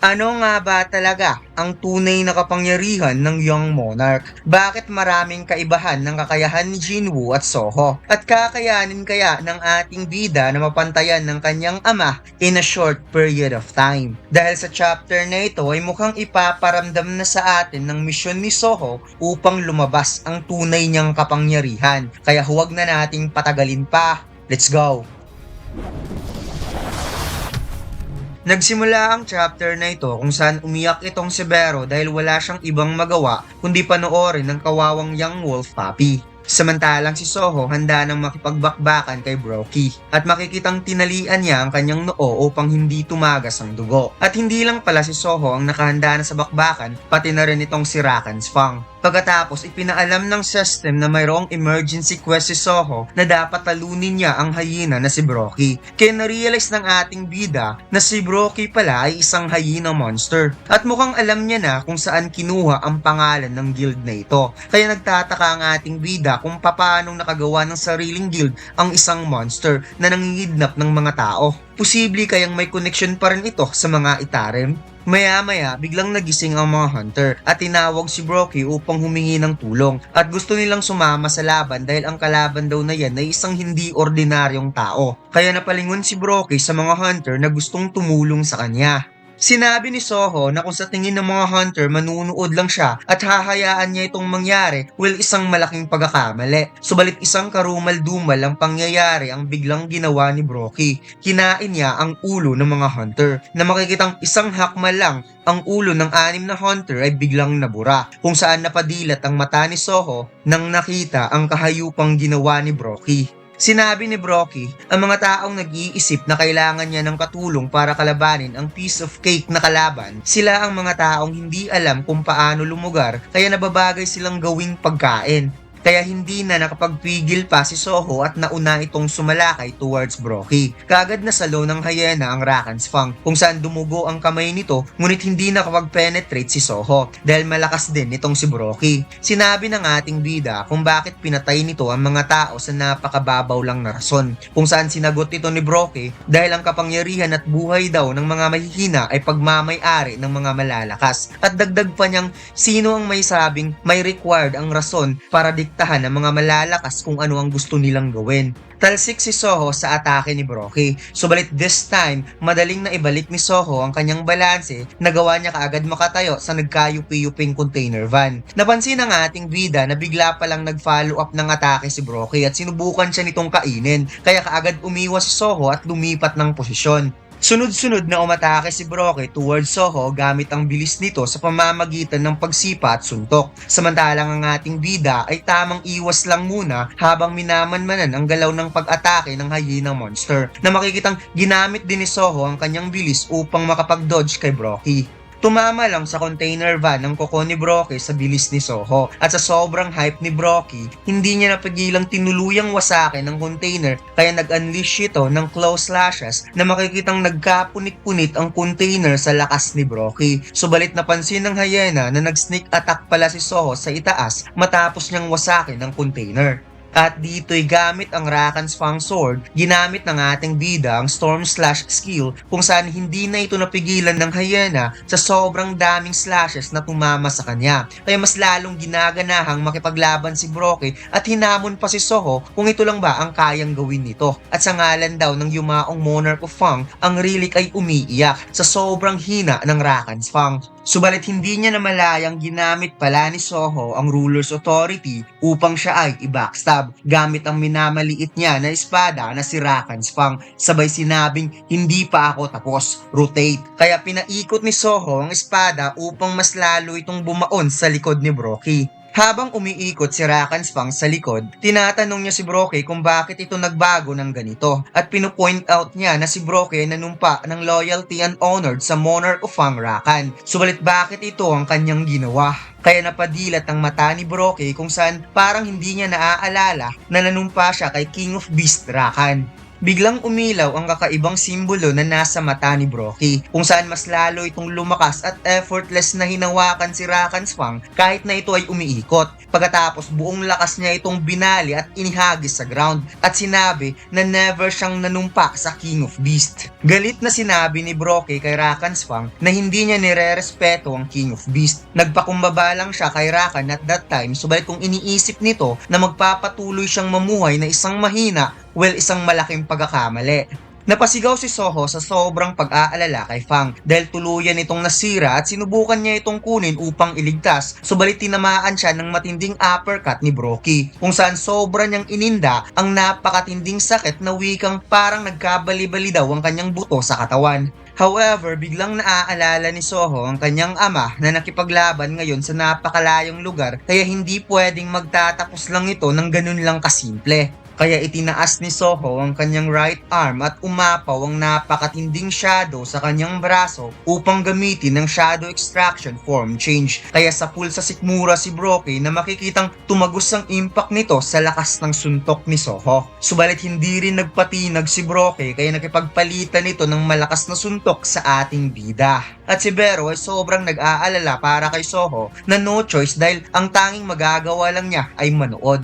Ano nga ba talaga ang tunay na kapangyarihan ng Young Monarch? Bakit maraming kaibahan ng kakayahan ni Jinwoo at Soho? At kakayanin kaya ng ating bida na mapantayan ng kanyang ama in a short period of time? Dahil sa chapter na ito ay mukhang ipaparamdam na sa atin ng misyon ni Soho upang lumabas ang tunay niyang kapangyarihan. Kaya huwag na nating patagalin pa. Let's go! Nagsimula ang chapter na ito kung saan umiyak itong si Vero dahil wala siyang ibang magawa kundi panoorin ng kawawang young wolf puppy. Samantalang si Soho handa nang makipagbakbakan kay Brookie at makikitang tinalian niya ang kanyang noo upang hindi tumagas ang dugo. At hindi lang pala si Soho ang nakahanda na sa bakbakan, pati na rin itong si Rakan's Fang. Pagkatapos ipinaalam ng system na mayroong emergency quest si Soho na dapat talunin niya ang hyena na si Brookie. Kaya na-realize ng ating bida na si Brookie pala ay isang hyena monster. At mukhang alam niya na kung saan kinuha ang pangalan ng guild na ito. Kaya nagtataka ang ating bida kung paanong nakagawa ng sariling guild ang isang monster na nangingidnap ng mga tao. Posible kayang may connection pa rin ito sa mga Itarem? Maya-maya, biglang nagising ang mga hunter at tinawag si Brookie upang humingi ng tulong at gusto nilang sumama sa laban dahil ang kalaban daw na yan ay isang hindi ordinaryong tao. Kaya napalingon si Brookie sa mga hunter na gustong tumulong sa kanya. Sinabi ni Soho na kung sa tingin ng mga hunter manunood lang siya at hahayaan niya itong mangyari, isang malaking pagkakamali. Subalit isang karumal-dumal ang pangyayari ang biglang ginawa ni Brookie. Kinain niya ang ulo ng mga hunter na makikitang isang hakma lang ang ulo ng 6 na hunter ay biglang nabura kung saan napadilat ang mata ni Soho nang nakita ang kahayupang ginawa ni Brookie. Sinabi ni Brookie, ang mga taong nag-iisip na kailangan niya ng katulong para kalabanin ang piece of cake na kalaban, sila ang mga taong hindi alam kung paano lumugar kaya nababagay silang gawing pagkain. Kaya hindi na nakapagpigil pa si Soho at nauna itong sumalakay towards Brookie. Kaagad na salo ng hyena ang Rakan's Fang kung saan dumugo ang kamay nito ngunit hindi nakapag-penetrate si Soho dahil malakas din itong si Brookie. Sinabi ng ating bida kung bakit pinatay nito ang mga tao sa napakababaw lang na rason. Kung saan sinagot ito ni Brookie dahil ang kapangyarihan at buhay daw ng mga mahihina ay pagmamay-ari ng mga malalakas. At dagdag pa niyang sino ang may sabing may required ang rason para diktahan ng mga malalakas kung ano ang gusto nilang gawin. Talsik si Soho sa atake ni Brookie. Subalit this time, madaling na ibalik ni Soho ang kanyang balanse, nagawa niya kaagad makatayo sa nagkayupi-yuping container van. Napansin ng ating bida na bigla palang nag-follow up ng atake si Brookie at sinubukan siya nitong kainin, kaya kaagad umiwas si Soho at lumipat ng posisyon. Sunod-sunod na umatake si Brookie towards Soho gamit ang bilis nito sa pamamagitan ng pagsipa at suntok. Samantalang ang ating bida ay tamang iwas lang muna habang minamanmanan ang galaw ng pag-atake ng hyena monster na makikitang ginamit din ni Soho ang kanyang bilis upang makapag-dodge kay Brookie. Tumama lang sa container van ng kuko ni Brookie sa bilis ni Soho at sa sobrang hype ni Brookie, hindi niya napigilang tinuluyang wasakin ng container kaya nag-unleash ito ng claw slashes na makikitang nagkapunit-punit ang container sa lakas ni Brookie. Subalit napansin ng hyena na nag-sneak attack pala si Soho sa itaas matapos niyang wasakin ng container. At dito'y gamit ang Rakan's Fang Sword, ginamit ng ating bida ang Storm Slash skill kung saan hindi na ito napigilan ng hyena sa sobrang daming slashes na tumama sa kanya. Kaya mas lalong ginaganahang makipaglaban si Brookie at hinamon pa si Soho kung ito lang ba ang kayang gawin nito. At sa ngalan daw ng yumaong Monarch of Fang, ang relic ay umiiyak sa sobrang hina ng Rakan's Fang. Subalit hindi niya namalayang ginamit pala ni Soho ang Ruler's Authority upang siya ay i-backstab gamit ang minamaliit niya na espada na si Rakan's Fang. Sabay sinabing hindi pa ako tapos, rotate. Kaya pinaikot ni Soho ang espada upang mas lalo itong bumaon sa likod ni Brookie. Habang umiikot si Rakan's Fang sa likod, tinatanong niya si Brookie kung bakit ito nagbago ng ganito at pinupoint out niya na si Brookie nanumpa ng loyalty and honored sa Monarch of Fang Rakan. Subalit bakit ito ang kanyang ginawa? Kaya napadilat ang mata ni Brookie kung saan parang hindi niya naaalala na nanumpa siya kay King of Beast Rakan. Biglang umilaw ang kakaibang simbolo na nasa mata ni Brocky, kung saan mas lalo itong lumakas at effortless na hinawakan si Rakan Swang kahit na ito ay umiikot. Pagkatapos buong lakas niya itong binali at inihagis sa ground at sinabi na never siyang nanumpa sa King of Beast. Galit na sinabi ni Brocky kay Rakan Swang na hindi niya nire-respeto ang King of Beast. Nagpakumbaba lang siya kay Rakan at that time, subalit kung iniisip nito na magpapatuloy siyang mamuhay na isang mahina, isang malaking pagkakamali. Napasigaw si Soho sa sobrang pag-aalala kay Fang dahil tuluyan itong nasira at sinubukan niya itong kunin upang iligtas, subalit tinamaan siya ng matinding uppercut ni Brocky, kung saan sobra niyang ininda ang napakatinding sakit na wikang parang nagkabali-bali daw ang kanyang buto sa katawan. However, biglang naaalala ni Soho ang kanyang ama na nakipaglaban ngayon sa napakalayong lugar, kaya hindi pwedeng magtatapos lang ito ng ganun lang kasimple. Kaya itinaas ni Soho ang kanyang right arm at umapaw ang napakatinding shadow sa kanyang braso upang gamitin ang shadow extraction form change. Kaya sa pulsa sikmura si Brocky na makikitang tumagos ang impact nito sa lakas ng suntok ni Soho. Subalit hindi rin nagpatinag si Brocky kaya nakipagpalitan ito ng malakas na suntok sa ating bida. At si Bero ay sobrang nag-aalala para kay Soho na no choice dahil ang tanging magagawa lang niya ay manood.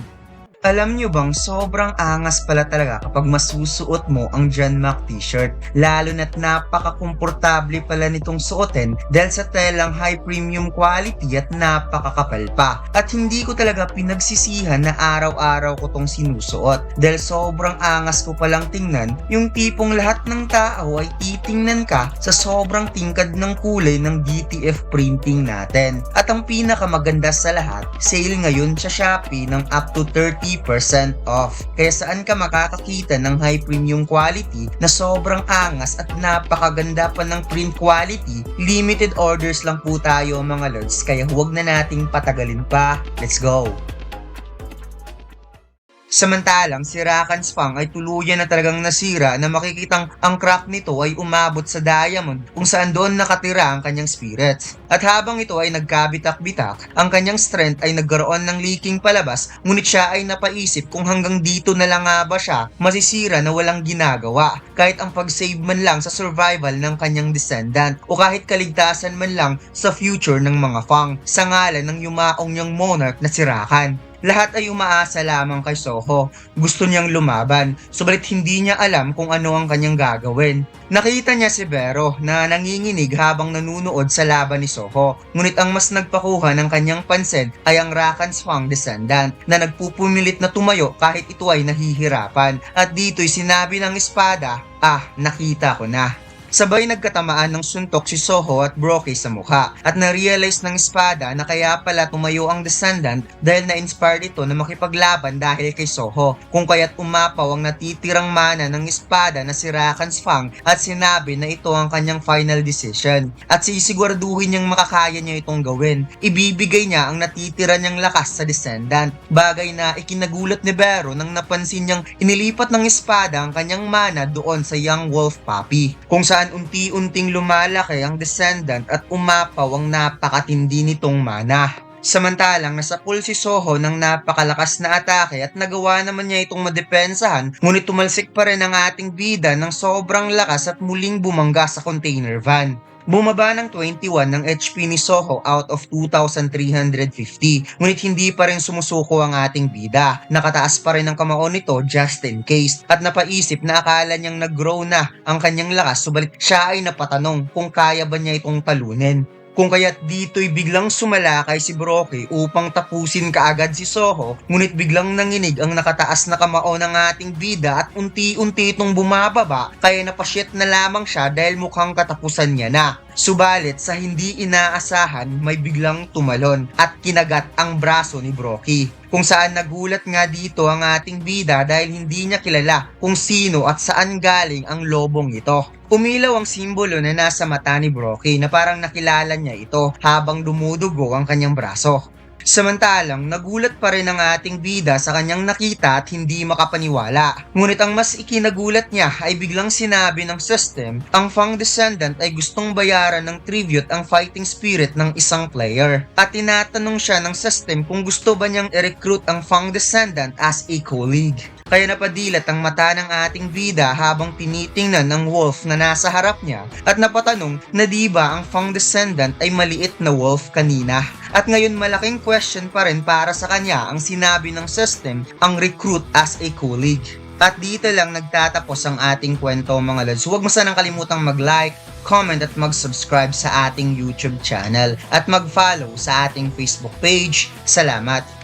Alam nyo bang sobrang angas pala talaga kapag masusuot mo ang John Mac t-shirt, lalo na't napaka-komportable pala nitong suotin dahil sa telang high premium quality at napakakapal pa. At hindi ko talaga pinagsisihan na araw-araw ko tong sinusuot dahil sobrang angas ko palang tingnan, yung tipong lahat ng tao ay titingnan ka sa sobrang tingkad ng kulay ng DTF printing natin. At ang pinakamaganda sa lahat, sale ngayon sa Shopee ng up to 30% off. Kaya saan ka makakakita ng high premium quality na sobrang angas at napakaganda pa ng print quality? Limited orders lang po tayo mga lords, kaya huwag na nating patagalin pa. Let's go! Samantalang si Rakan Swang ay tuluyan na talagang nasira na makikitang ang crack nito ay umabot sa diamond kung saan doon nakatira ang kanyang spirits. At habang ito ay nagkabitak-bitak, ang kanyang strength ay nagkaroon ng leaking palabas, ngunit siya ay napaisip kung hanggang dito na lang nga ba siya masisira na walang ginagawa, kahit ang pag-save man lang sa survival ng kanyang descendant o kahit kaligtasan man lang sa future ng mga Fang sa ngalan ng yumaong niyang monarch na si Rakan. Lahat ay umaasa lamang kay Soho. Gusto niyang lumaban, subalit hindi niya alam kung ano ang kanyang gagawin. Nakita niya si Bero na nanginginig habang nanunood sa laban ni Soho. Ngunit ang mas nagpakuha ng kanyang pansin ay ang Rakan Swang descendant na nagpupumilit na tumayo kahit ito ay nahihirapan. At dito'y sinabi ng espada, nakita ko na. Sabay nagkatamaan ng suntok si Soho at Brocky sa mukha at na-realize ng espada na kaya pala tumayo ang descendant dahil na-inspired ito na makipaglaban dahil kay Soho, kung kaya't umapaw ang natitirang mana ng espada na si Rakan Swang at sinabi na ito ang kanyang final decision at sisiguraduhin niyang makakaya niya itong gawin. Ibibigay niya ang natitira niyang lakas sa descendant, bagay na ikinagulat ni Bero nang napansin niyang inilipat ng espada ang kanyang mana doon sa young wolf puppy, kung saan unti-unting lumalaki ang descendant at umapaw ang napakatindi nitong mana. Samantalang nasa pool si Soho ng napakalakas na atake at nagawa naman niya itong madepensahan, ngunit tumalsik pa rin ang ating bida ng sobrang lakas at muling bumangga sa container van. Bumaba ng 21 ng HP ni Soho out of 2,350, ngunit hindi pa rin sumusuko ang ating bida. Nakataas pa rin ang kamao nito just in case at napaisip na akala niyang nag-grow na ang kanyang lakas, subalit siya ay napatanong kung kaya ba niya itong talunin. Kung kaya't dito'y biglang sumalakay si Brocky upang tapusin kaagad si Soho, ngunit biglang nanginig ang nakataas na kamao ng ating bida at unti-unti itong bumababa, kaya napasyet na lamang siya dahil mukhang katapusan niya na. Subalit sa hindi inaasahan, may biglang tumalon at kinagat ang braso ni Brocky, kung saan nagulat nga dito ang ating bida dahil hindi niya kilala kung sino at saan galing ang lobong ito. Umilaw ang simbolo na nasa mata ni Brocky na parang nakilala niya ito habang dumudugo ang kanyang braso. Samantalang nagulat pa rin ang ating bida sa kanyang nakita at hindi makapaniwala. Ngunit ang mas ikinagulat niya ay biglang sinabi ng system ang Fang descendant ay gustong bayaran ng tribute ang fighting spirit ng isang player. At tinatanong siya ng system kung gusto ba niyang i-recruit ang Fang descendant as a colleague. Kaya napadilat ang mata ng ating bida habang tinitingnan ng wolf na nasa harap niya at napatanong na di ba ang Fang Descendant ay maliit na wolf kanina. At ngayon malaking question pa rin para sa kanya ang sinabi ng system ang recruit as a colleague. At dito lang nagtatapos ang ating kwento mga lods. Huwag mo sanang kalimutang mag-like, comment at mag-subscribe sa ating YouTube channel at mag-follow sa ating Facebook page. Salamat!